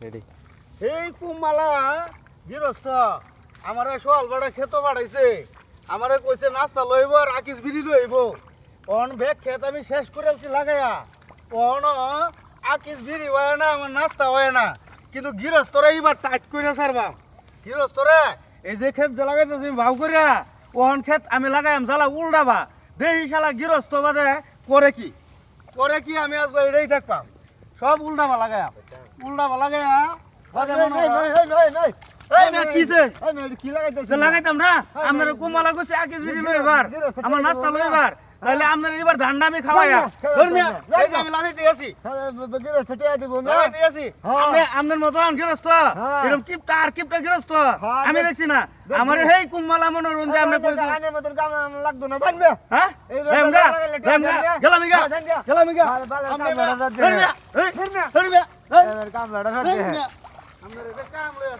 ready এই কুমালা গৃহস্থ আমারে সোয়াল বাড়া খেত বাড়াইছে আমারে কইছে নাস্তা লইব আর আকিস বিড়ি লইব অন বেগ খেত আমি শেষ করেছি লাগাইয়া অন আকিস বিড়ি হয় না আমার নাস্তা হয় না কিন্তু গৃহস্থরা এবার টাইট করে সারবা গৃহস্থরা এই যে ক্ষেত যে লাগাইতেছি আমি ভাও করিয়া ওহন ক্ষেত আমি লাগাইম জ্বালা উল্টাবা দেহি শালা গৃহস্থ বাদে করে কি আমি আজ এটাই দেখবাম সব উল্টাবা লাগাইয়া লাগাইয়া বাদে মনে হয় এই না কিছে কি লাগাইতাম না আপনার কুমালা কইছে আকিস বিড়ি লইবার আমার নাস্তা লইবার তাহলে আপনার এবার ধান্ডা আমি খাওয়াইয়া ধর্মিয়া এই যে আমি লাগাইতে আছি গৃহস্থ টিয়া দিব না লাগাইতে আছি আপনি আপনার মতন গৃহস্থ এরকম কিপটা গৃহস্থ আমি দেখছি না আমার এই কুমালা মনোরঞ্জন আপনি কই আনের মতন কাম লাগতো না জানবে হ্যাঁ রেমগা গেলামিগা ধর্মিয়া ধর্মিয়া কাম লড়া রাতে আমরা এটা কাম লইয়া